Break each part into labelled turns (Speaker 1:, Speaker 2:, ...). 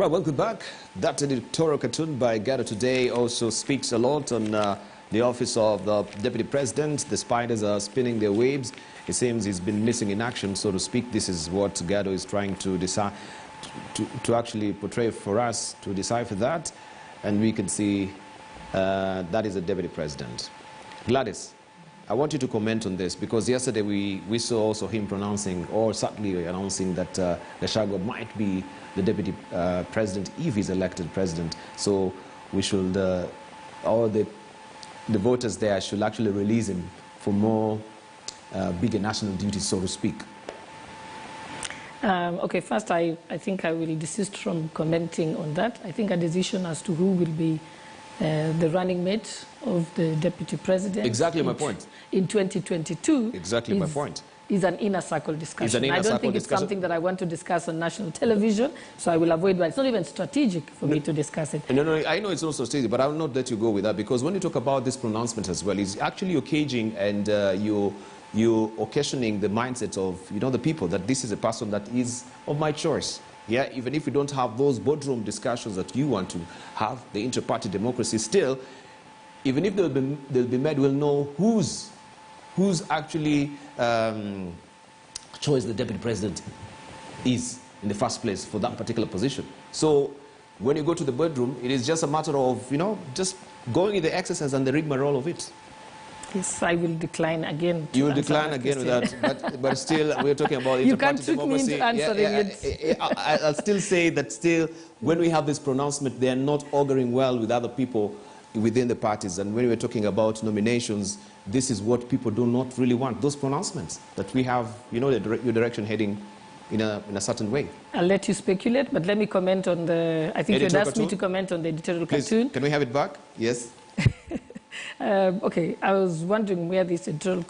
Speaker 1: Right, welcome back. That editorial cartoon by Gado today also speaks a lot on the office of the Deputy President. The spiders are spinning their webs. It seems he's been missing in action, so to speak. This is what Gado is trying to decide, to actually portray for us, to decipher that. And we can see that is the Deputy President. Gladys, I want you to comment on this, because yesterday we saw also him pronouncing, or subtly announcing, that Gachagua might be the Deputy President if he's elected President. So we should, all the voters there should actually release him for more bigger national duties, so to speak.
Speaker 2: Okay, first I think I will desist from commenting on that. I think a decision as to who will be the running mate of the Deputy President.
Speaker 1: Exactly my point.
Speaker 2: In 2022.
Speaker 1: Exactly my point.
Speaker 2: Is an inner circle discussion. I don't think it's something that I want to discuss on national television, so I will avoid that. It's not even strategic for me to discuss it.
Speaker 1: No, I know it's not strategic, but I will not let you go with that, because when you talk about this pronouncement as well, it's actually occasioning and you're occasioning the mindset of, the people, that this is a person that is of my choice. Yeah, even if we don't have those boardroom discussions that you want to have, the inter-party democracy, still, even if they'll be made, we'll know who's actually choice the Deputy President is in the first place for that particular position. So when you go to the boardroom, it is just a matter of, just going in the exercise and the rigmarole of it.
Speaker 2: Yes, I will decline again.
Speaker 1: You will decline again with that, but still, we're talking about inter-party democracy.
Speaker 2: You can't trick me into answering it.
Speaker 1: I'll still say that still, when we have this pronouncement, they are not auguring well with other people within the parties. And when we're talking about nominations, this is what people do not really want, those pronouncements, that we have, your direction heading in a certain way. I'll
Speaker 2: let you speculate, but let me comment on the, I think you had asked me to comment on the editorial cartoon.
Speaker 1: Can we have it back? Yes.
Speaker 2: Okay, I was wondering where this editorial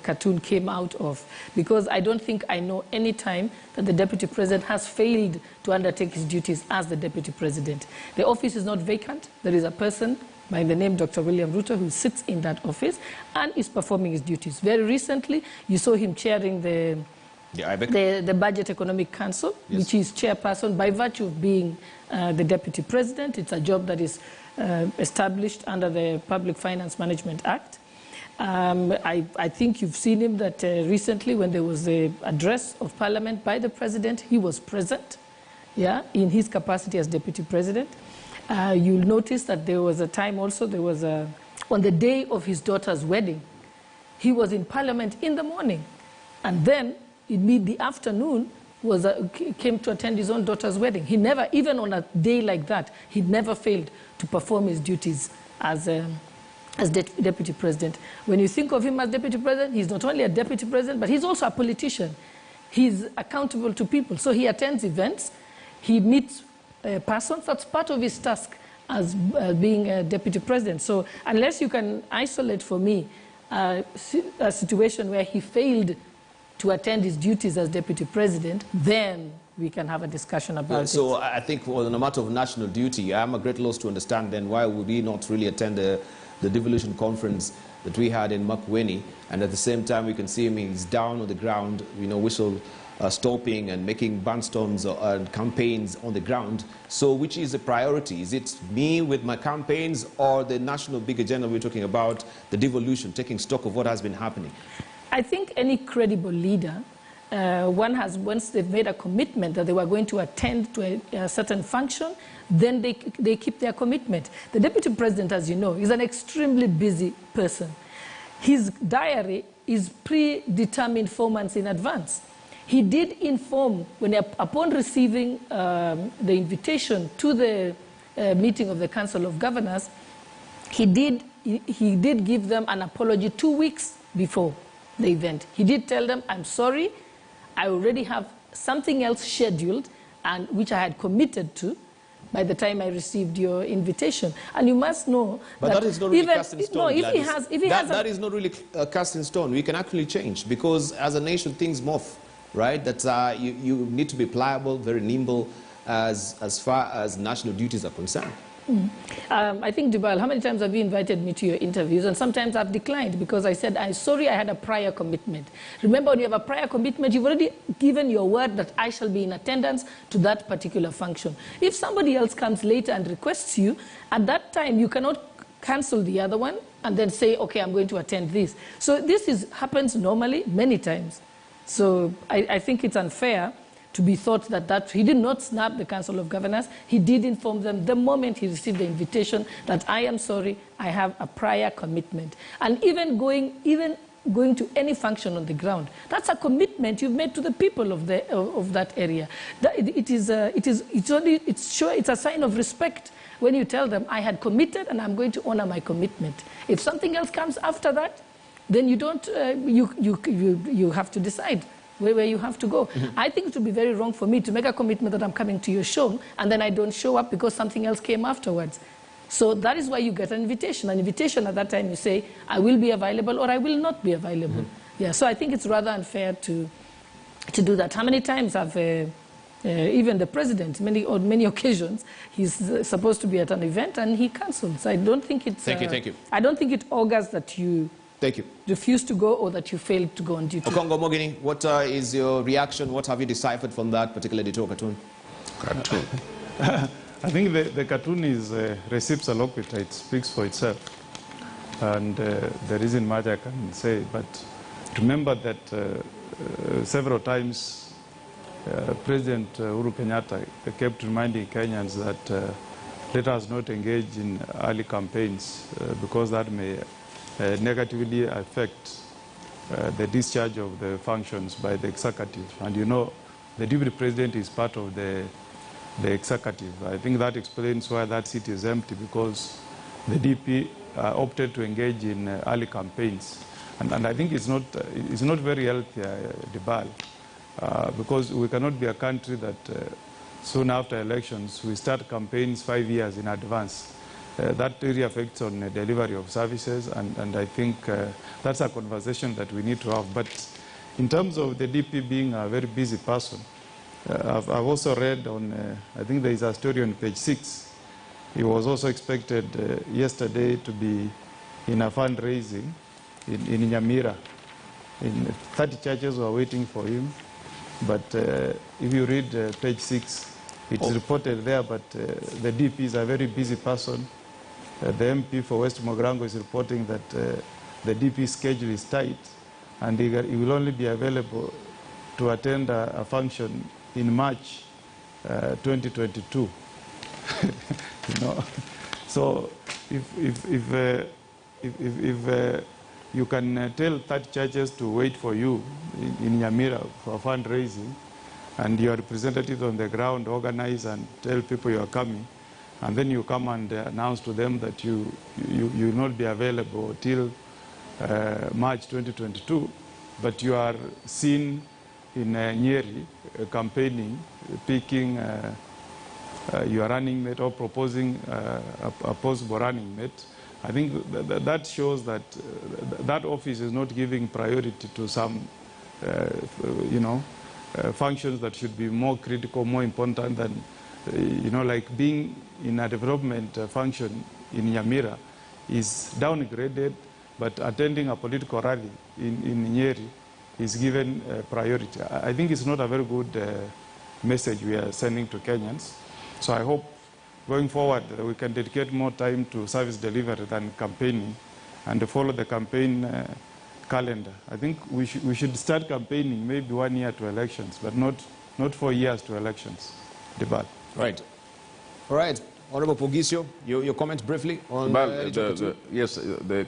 Speaker 2: cartoon came out of, because I don't think I know any time that the Deputy President has failed to undertake his duties as the Deputy President. The office is not vacant. There is a person by the name Dr. William Ruto who sits in that office and is performing his duties. Very recently, you saw him chairing the Budget Economic Council, yes, which is chairperson by virtue of being the Deputy President. It's a job that is established under the Public Finance Management Act. I think you've seen him that recently when there was the address of Parliament by the President, he was present, yeah, in his capacity as Deputy President. You'll notice that there was a time also, there was on the day of his daughter's wedding, he was in Parliament in the morning, and then in the afternoon came to attend his own daughter's wedding. He never, even on a day like that, he never failed to perform his duties as Deputy President. When you think of him as Deputy President, he's not only a Deputy President, but he's also a politician. He's accountable to people. So he attends events, he meets persons. That's part of his task as being a Deputy President. So unless you can isolate for me a situation where he failed to attend his duties as Deputy President, then we can have a discussion about it.
Speaker 1: So I think on a matter of national duty, I'm a great loss to understand then why would we not really attend the devolution conference that we had in Makueni, and at the same time we can see him, he's down on the ground, whistle stopping and making barnstorms and campaigns on the ground. So which is the priority? Is it me with my campaigns, or the national big agenda we're talking about, the devolution, taking stock of what has been happening?
Speaker 2: I think any credible leader, once they've made a commitment that they were going to attend to a certain function, then they keep their commitment. The Deputy President, as you know, is an extremely busy person. His diary is predetermined 4 months in advance. He did inform, upon receiving the invitation to the meeting of the Council of Governors, he did give them an apology 2 weeks before the event. He did tell them, I'm sorry, I already have something else scheduled, and which I had committed to by the time I received your invitation. And you must know
Speaker 1: that is not really cast in stone.
Speaker 2: No,
Speaker 1: that is not really cast in stone. We can actually change, because as a nation things morph, right? That you need to be pliable, very nimble as far as national duties are concerned.
Speaker 2: I think, Dubal, how many times have you invited me to your interviews? And sometimes I've declined because I said, I'm sorry, I had a prior commitment. Remember, when you have a prior commitment, you've already given your word that I shall be in attendance to that particular function. If somebody else comes later and requests you, at that time, you cannot cancel the other one and then say, okay, I'm going to attend this. So this happens normally many times. So I think it's unfair to be thought that he did not snap the Council of Governors. He did inform them the moment he received the invitation that I am sorry, I have a prior commitment. And even going to any function on the ground, that's a commitment you've made to the people of that area. It's a sign of respect when you tell them I had committed and I'm going to honor my commitment. If something else comes after that, then you don't. You have to decide where you have to go. I think it would be very wrong for me to make a commitment that I'm coming to your show and then I don't show up because something else came afterwards. So that is why you get an invitation. An invitation at that time you say, I will be available or I will not be available. Yeah, so I think it's rather unfair to do that. How many times have even the president, on many occasions, he's supposed to be at an event and he cancels. I don't think it's...
Speaker 1: Thank you.
Speaker 2: I don't think it augurs that you...
Speaker 1: Thank you.
Speaker 2: Refuse to go or that you failed to go on duty.
Speaker 1: Okongo Mogini, what is your reaction? What have you deciphered from that particular editorial cartoon?
Speaker 3: I think the cartoon receives a lot, it speaks for itself. And there isn't much I can say, but remember that several times President Uhuru Kenyatta kept reminding Kenyans that let us not engage in early campaigns because that may negatively affect the discharge of the functions by the executive. And you know, the deputy president is part of the executive. I think that explains why that seat is empty, because the DP opted to engage in early campaigns. And I think it's not very healthy, Debal, because we cannot be a country that soon after elections we start campaigns 5 years in advance. That really affects on the delivery of services, and I think that's a conversation that we need to have. But in terms of the DP being a very busy person, I've also read on, I think there is a story on page 6. He was also expected yesterday to be in a fundraising in Nyamira. 30 churches were waiting for him, but if you read page 6, it's reported there, but the DP is a very busy person. The MP for West Mogrango is reporting that the DP schedule is tight and he will only be available to attend a function in March 2022. You know? So if you can tell 30 churches to wait for you in Nyamira for fundraising, and your representatives on the ground organize and tell people you are coming, and then you come and announce to them that you will not be available till March 2022, but you are seen in Nyeri campaigning, picking your running mate or proposing a possible running mate. I think that shows that that office is not giving priority to some, functions that should be more critical, more important than, like being in a development function in Nyamira is downgraded, but attending a political rally in Nyeri is given priority. I think it's not a very good message we are sending to Kenyans. So I hope going forward we can dedicate more time to service delivery than campaigning and follow the campaign calendar. I think we should start campaigning maybe 1 year to elections, but not 4 years to elections. Debate.
Speaker 1: Right. All right. Honorable Pogisio, your comment briefly on
Speaker 4: yes, the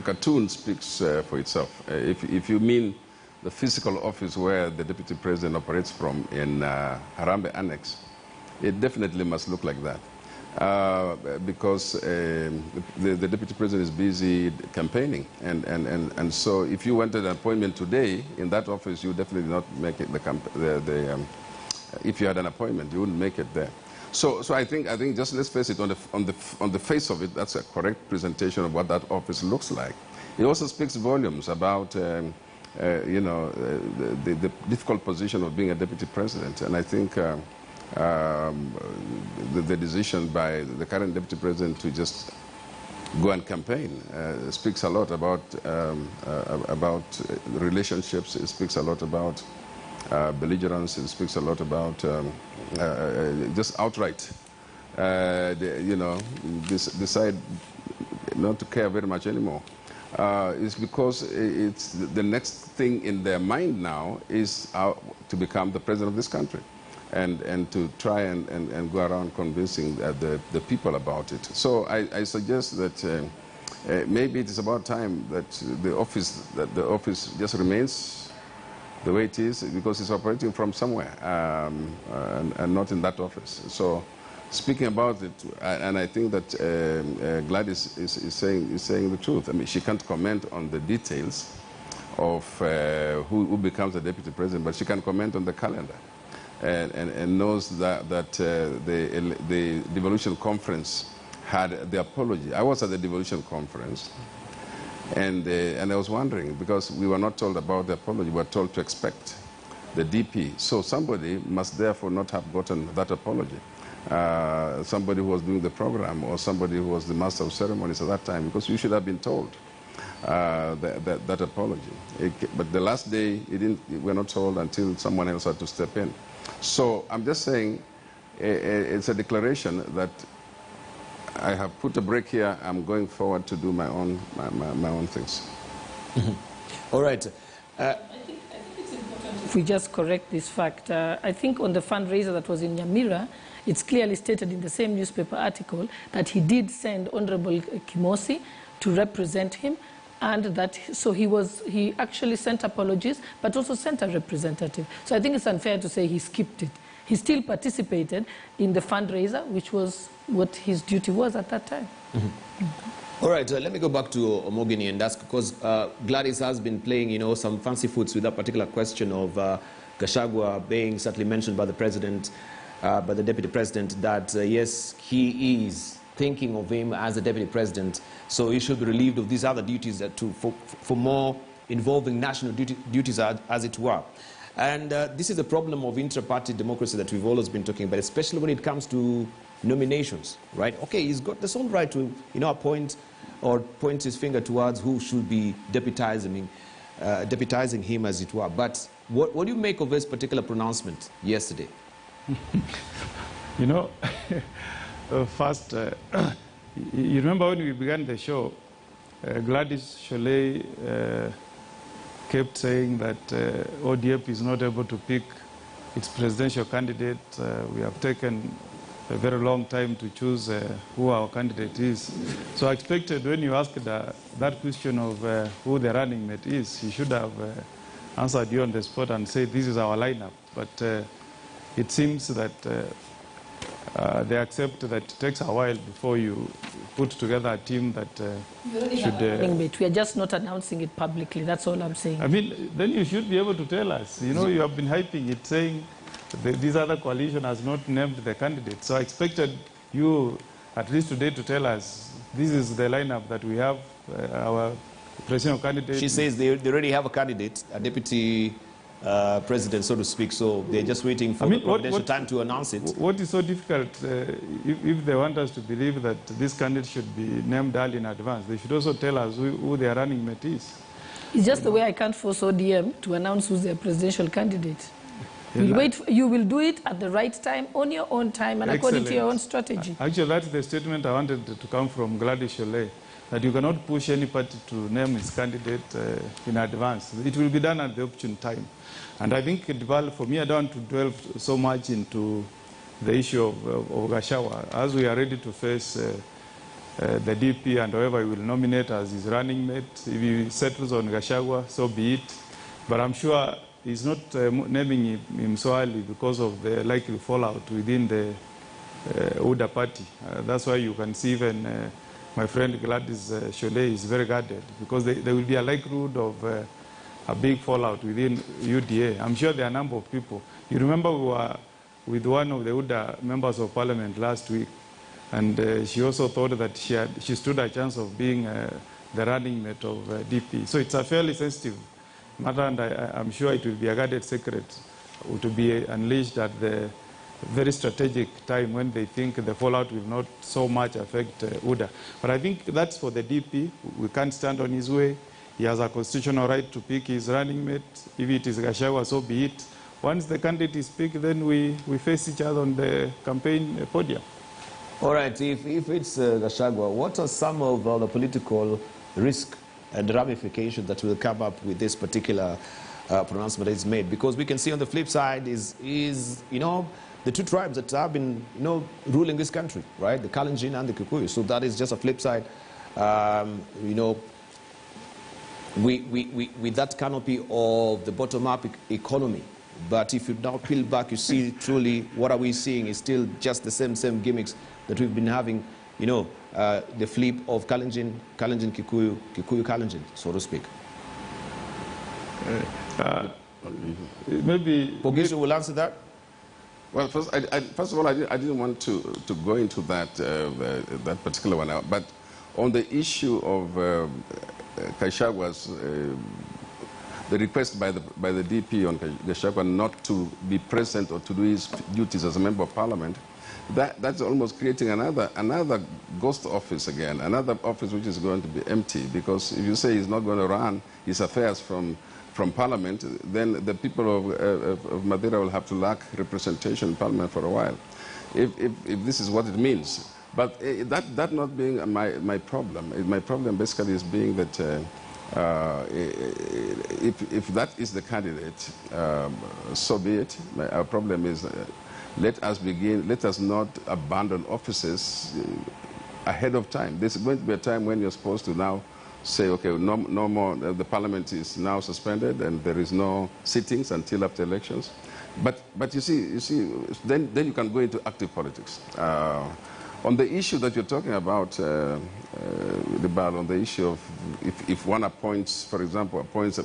Speaker 4: cartoon speaks for itself. If you mean the physical office where the deputy president operates from in Harambee Annex, it definitely must look like that. Because the deputy president is busy campaigning, and so if you wanted an appointment today in that office, you would definitely not make it. If you had an appointment, you wouldn't make it there. So I think just let's face it, on the face of it, that's a correct presentation of what that office looks like. It also speaks volumes about the difficult position of being a deputy president, and I think the decision by the current deputy president to just go and campaign speaks a lot about relationships. It speaks a lot about belligerence. It speaks a lot about just outright, decide not to care very much anymore. It's because it's the next thing in their mind now is to become the president of this country, and to try and go around convincing the people about it. So I suggest that maybe it is about time that the office just remains the way it is, because it's operating from somewhere and not in that office. So speaking about it, and I think that Gladys is saying the truth. I mean, she can't comment on the details of who becomes the deputy president, but she can comment on the calendar, and knows that the devolution conference had the apology. I was at the devolution conference, and I was wondering, because we were not told about the apology, we were told to expect the DP. So somebody must therefore not have gotten that apology. Somebody who was doing the program, or somebody who was the master of ceremonies at that time, because you should have been told that apology. But the last day, we were not told until someone else had to step in. So I'm just saying, it's a declaration that I have put a break here. I'm going forward to do my own things.
Speaker 1: All right.
Speaker 2: I think it's important if we just correct this fact. I think on the fundraiser that was in Nyamira, it's clearly stated in the same newspaper article that he did send Honorable Kimosi to represent him, and that he actually sent apologies, but also sent a representative. So I think it's unfair to say he skipped it. He still participated in the fundraiser, which was what his duty was at that time.
Speaker 1: All right, let me go back to Omogeni and ask, because Gladys has been playing, some fancy foots with that particular question of Gachagua being certainly mentioned by the president, by the deputy president, that yes, he is thinking of him as the deputy president, so he should be relieved of these other duties for more involving national duties, as it were. And this is a problem of inter-party democracy that we've always been talking about, especially when it comes to nominations, right? Okay, he's got the sole right to, appoint or point his finger towards who should be deputizing him, as it were. But what do you make of this particular pronouncement yesterday?
Speaker 3: First, you remember when we began the show, Gladys Sholay kept saying that ODM is not able to pick its presidential candidate. We have taken a very long time to choose who our candidate is. So I expected when you asked that question of who the running mate is, you should have answered you on the spot and said, this is our lineup. But it seems that they accept that it takes a while before you put together a team that should...
Speaker 2: We are just not announcing it publicly, that's all I'm saying.
Speaker 3: I mean, then you should be able to tell us. You have been hyping it, saying this other coalition has not named the candidate. So I expected you, at least today, to tell us, this is the lineup that we have, our presidential candidate.
Speaker 1: She says they already have a candidate, a deputy president, so to speak, so they're just waiting for the providential time to announce it.
Speaker 3: What is so difficult, if they want us to believe that this candidate should be named early in advance, they should also tell us who their running mate is.
Speaker 2: It's just the way I can't force ODM to announce who's their presidential candidate. You will do it at the right time, on your own time, and according to your own strategy.
Speaker 3: Actually, that's the statement I wanted to come from Gladys Sholay, that you cannot push any party to name its candidate in advance. It will be done at the opportune time. And I think, for me, I don't want to dwell so much into the issue of Gachagua. As we are ready to face the DP and whoever he will nominate as his running mate, if he settles on Gachagua, so be it. But I'm sure he's not naming him so early because of the likely fallout within the UDA party. That's why you can see even my friend Gladys Sholay is very guarded, because there will be a likelihood of a big fallout within UDA. I'm sure there are a number of people. You remember we were with one of the UDA members of parliament last week, and she also thought that she stood a chance of being the running mate of DP. So it's a fairly sensitive matter, and I'm sure it will be a guarded secret to be unleashed at the very strategic time when they think the fallout will not so much affect UDA. But I think that's for the DP. We can't stand on his way. He has a constitutional right to pick his running mate. If it is Gachagua, so be it. Once the candidate is picked, then we face each other on the campaign podium.
Speaker 1: All right, if it's Gachagua, what are some of the political risk and ramifications that will come up with this particular pronouncement that is made? Because we can see on the flip side is you know, the two tribes that have been, you know, ruling this country, right? The Kalenjin and the Kikuyu. So that is just a flip side. You know, with that canopy of the bottom-up economy. But if you now peel back, you see truly what are we seeing is still just the same gimmicks that we've been having, you know, the flip of Kalenjin, Kikuyu, Kalenjin, so to speak.
Speaker 3: Maybe
Speaker 1: Pogisho will answer that.
Speaker 4: Well, first of all, I didn't want to go into that that particular one, but on the issue of Gachagua's the request by the DP on Gachagua not to be present or to do his duties as a member of Parliament, that's almost creating another ghost office again, another office which is going to be empty, because if you say he's not going to run his affairs from Parliament, then the people of Madeira will have to lack representation in Parliament for a while, if this is what it means. But that not being my problem. My problem basically is being that if that is the candidate, so be it. Our problem is let us not abandon offices ahead of time. There's going to be a time when you're supposed to now say, okay, no more, the Parliament is now suspended and there is no sittings until after elections. But you see, then you can go into active politics. On the issue that you're talking about, on the issue of if one appoints, for example, appoints a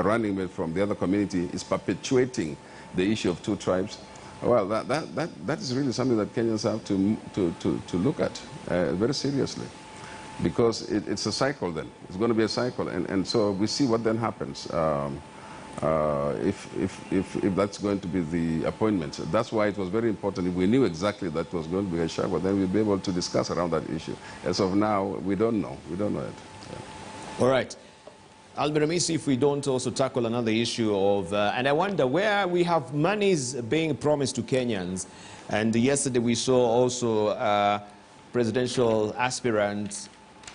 Speaker 4: running mate from the other community, is perpetuating the issue of two tribes. Well, that is really something that Kenyans have to look at very seriously, because it's a cycle then. It's going to be a cycle, and so we see what then happens. If that's going to be the appointment. That's why it was very important. If we knew exactly that was going to be Gachagua, then we'd be able to discuss around that issue. As of now, we don't know. We don't know it. Yeah.
Speaker 1: All right. Alberamisi, if we don't also tackle another issue of, and I wonder where we have monies being promised to Kenyans. And yesterday we saw also presidential aspirant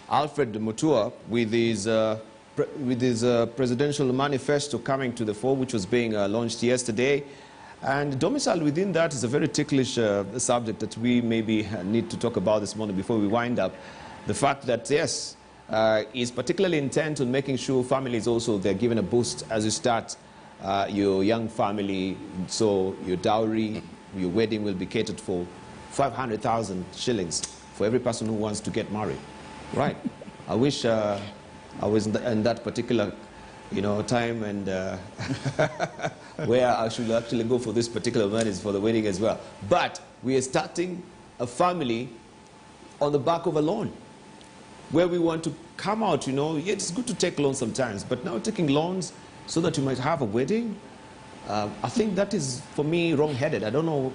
Speaker 1: Alfred Mutua with his presidential manifesto coming to the fore, which was being launched yesterday. And domicile within that is a very ticklish subject that we maybe need to talk about this morning before we wind up. The fact that, yes, is particularly intent on making sure families also, they're given a boost as you start your young family. So your dowry, your wedding will be catered for 500,000 shillings for every person who wants to get married. Right. I wish I was in that particular, you know, time and where I should actually go for this particular marriage for the wedding as well. But we are starting a family on the back of a loan, where we want to come out, you know, it's good to take loans sometimes, but now taking loans so that you might have a wedding, I think that is, for me, wrong-headed. I don't know,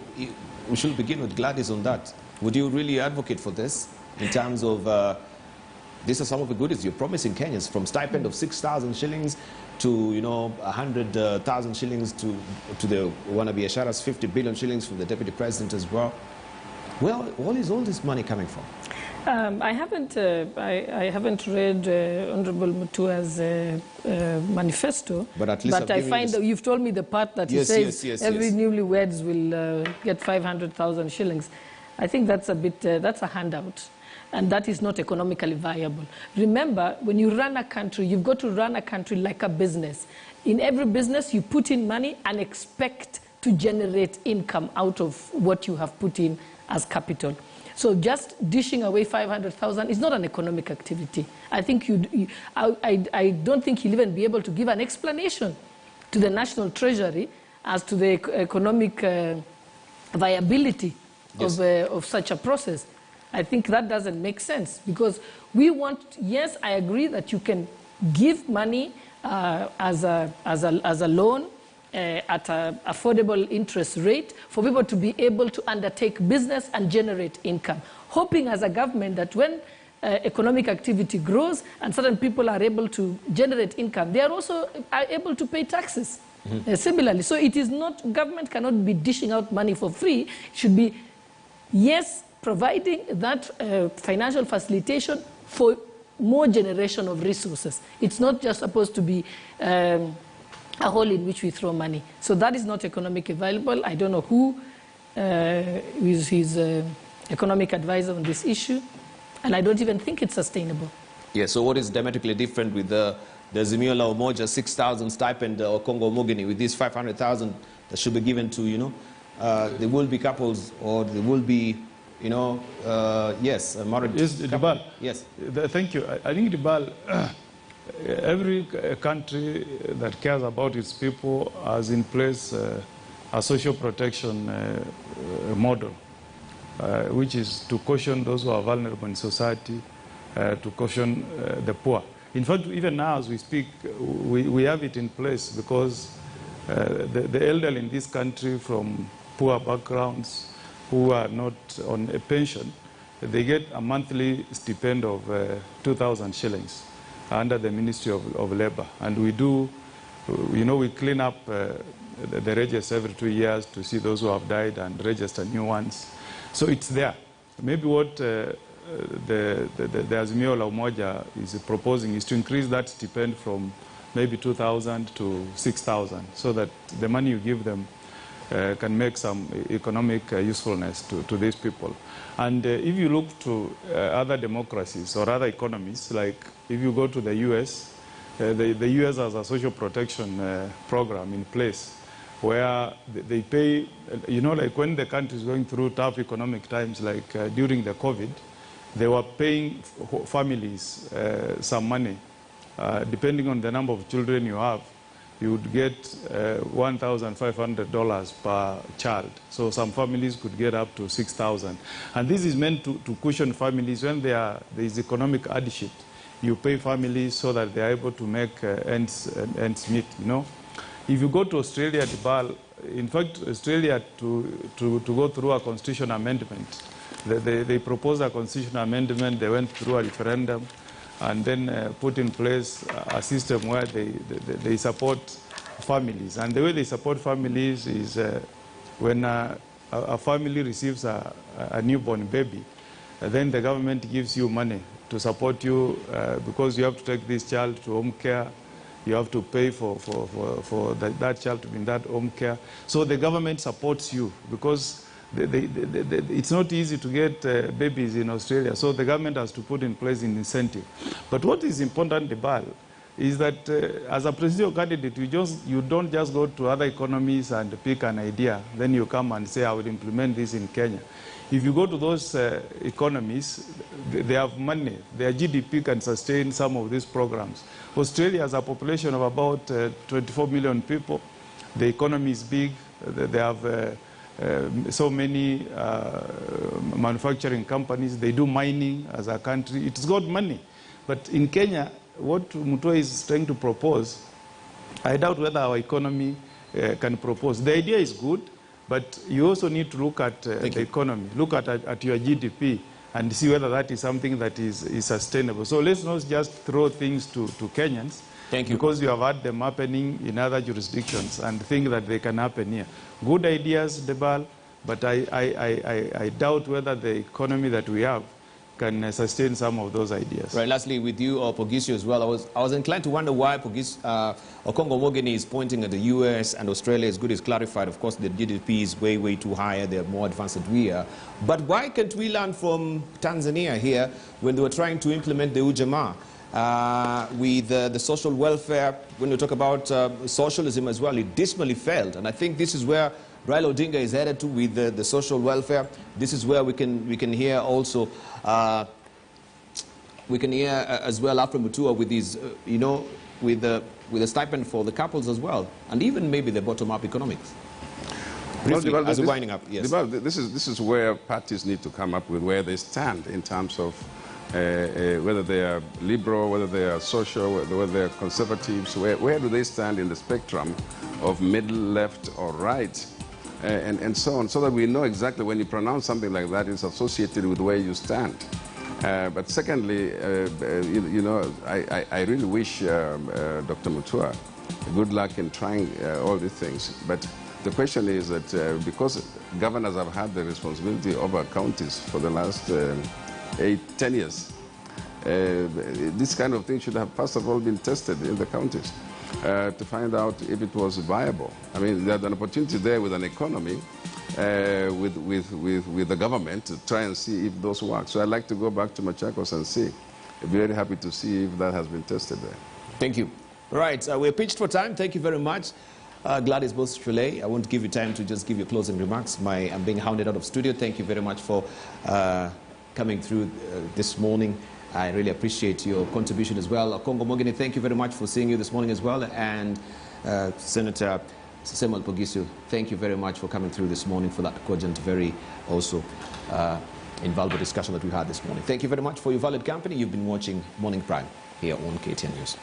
Speaker 1: we should begin with Gladys on that. Would you really advocate for this in terms of, these are some of the goodies you're promising Kenyans, from stipend of 6,000 shillings to, you know, 100,000 shillings to the wannabe Ashara's 50 billion shillings from the Deputy President as well. Well, where is all this money coming from?
Speaker 2: I haven't read Honorable Mutua's manifesto,
Speaker 1: but at least
Speaker 2: I find that you've told me the part that he says every newlyweds will get 500,000 shillings. I think that's a bit, that's a handout, and that is not economically viable. Remember, when you run a country, you've got to run a country like a business. In every business, you put in money and expect to generate income out of what you have put in as capital. So just dishing away 500,000 is not an economic activity. I think I don't think he'll even be able to give an explanation to the National Treasury as to the economic viability of such a process. I think that doesn't make sense, because we want, yes, I agree that you can give money as a loan at an affordable interest rate for people to be able to undertake business and generate income, hoping as a government that when economic activity grows and certain people are able to generate income, they are also able to pay taxes. Similarly, so it is not, government cannot be dishing out money for free. It should be, yes, providing that financial facilitation for more generation of resources. It's not just supposed to be a hole in which we throw money. So that is not economically viable. I don't know who is his economic advisor on this issue, and I don't even think it's sustainable.
Speaker 1: Yeah, so what is dramatically different with the Azimio La Umoja 6,000 stipend or Congo Mogini with these 500,000 that should be given to, you know, there will be couples or there will be, you know, yes, a married couple.
Speaker 3: Dibal.
Speaker 1: Yes.
Speaker 3: Thank you. I think, Dibal, every country that cares about its people has in place a social protection model, which is to caution those who are vulnerable in society, to caution the poor. In fact, even now as we speak, we have it in place because the elderly in this country from poor backgrounds who are not on a pension, they get a monthly stipend of 2,000 shillings under the Ministry of Labor. And we do, you know, we clean up the registers every 2 years to see those who have died and register new ones. So it's there. Maybe what the Azimio La Umoja is proposing is to increase that stipend from maybe 2,000 to 6,000 so that the money you give them can make some economic usefulness to these people. And if you look to other democracies or other economies, like if you go to the US, the US has a social protection program in place where they pay, you know, like when the country is going through tough economic times, like during the COVID, they were paying families some money. Depending on the number of children you have, you would get $1,500 per child. So some families could get up to 6,000. And this is meant to cushion families when there is economic hardship. You pay families so that they are able to make ends meet, you know. If you go to Australia, Dibal, in fact, Australia to go through a constitutional amendment, they proposed a constitutional amendment, they went through a referendum, and then put in place a system where they support families. And the way they support families is when a family receives a newborn baby, then the government gives you money to support you because you have to take this child to home care. You have to pay for that child to be in that home care. So the government supports you because it's not easy to get babies in Australia. So the government has to put in place an incentive. But what is important, Dibal, is that as a presidential candidate, you don't just go to other economies and pick an idea. Then you come and say, I will implement this in Kenya. If you go to those economies, they have money. Their GDP can sustain some of these programs. Australia has a population of about 24 million people. The economy is big. They have so many manufacturing companies. They do mining as a country. It's got money. But in Kenya, what Mutua is trying to propose, I doubt whether our economy can propose. The idea is good. But you also need to look at the economy, look at your GDP and see whether that is something that is sustainable. So let's not just throw things to Kenyans.
Speaker 1: Thank you.
Speaker 3: Because you have had them happening in other jurisdictions and think that they can happen here. Good ideas, Debal, but I doubt whether the economy that we have can sustain some of those ideas.
Speaker 1: Right, lastly, with you, Pogisio, as well, I was inclined to wonder why Okongo Mogeni is pointing at the US and Australia. Is good, is clarified. Of course, the GDP is way, way too higher. They're more advanced than we are. But why can't we learn from Tanzania here when they were trying to implement the Ujamaa? With the social welfare, when we talk about socialism as well, it dismally failed. And I think this is where Raila Odinga is headed to with the social welfare. This is where we can hear also, we can hear as well Alfred Mutua with his, you know, with the stipend for the couples as well, and even maybe the bottom-up economics. Briefly, as we're winding up, yes.
Speaker 4: This is where parties need to come up with where they stand in terms of whether they are liberal, whether they are social, whether they are conservatives, where do they stand in the spectrum of middle, left, or right, and so on, so that we know exactly when you pronounce something like that, it's associated with where you stand. But secondly, you know, I really wish Dr. Mutua good luck in trying all these things. But the question is that because governors have had the responsibility over counties for the last 8-10 years, this kind of thing should have first of all been tested in the counties to find out if it was viable. I mean, there's an opportunity there with an economy, with the government to try and see if those work. So I'd like to go back to Machakos and see. I'd be very happy to see if that has been tested there.
Speaker 1: Thank you. Right, we're pitched for time. Thank you very much. Gladys Bos-Chule, I won't give you time to just give your closing remarks. I'm being hounded out of studio. Thank you very much for coming through this morning. I really appreciate your contribution as well. Kongo Mogini, thank you very much for seeing you this morning as well. And Senator Samuel Pogisu, thank you very much for coming through this morning for that cogent, very also invaluable discussion that we had this morning. Thank you very much for your valued company. You've been watching Morning Prime here on KTN News.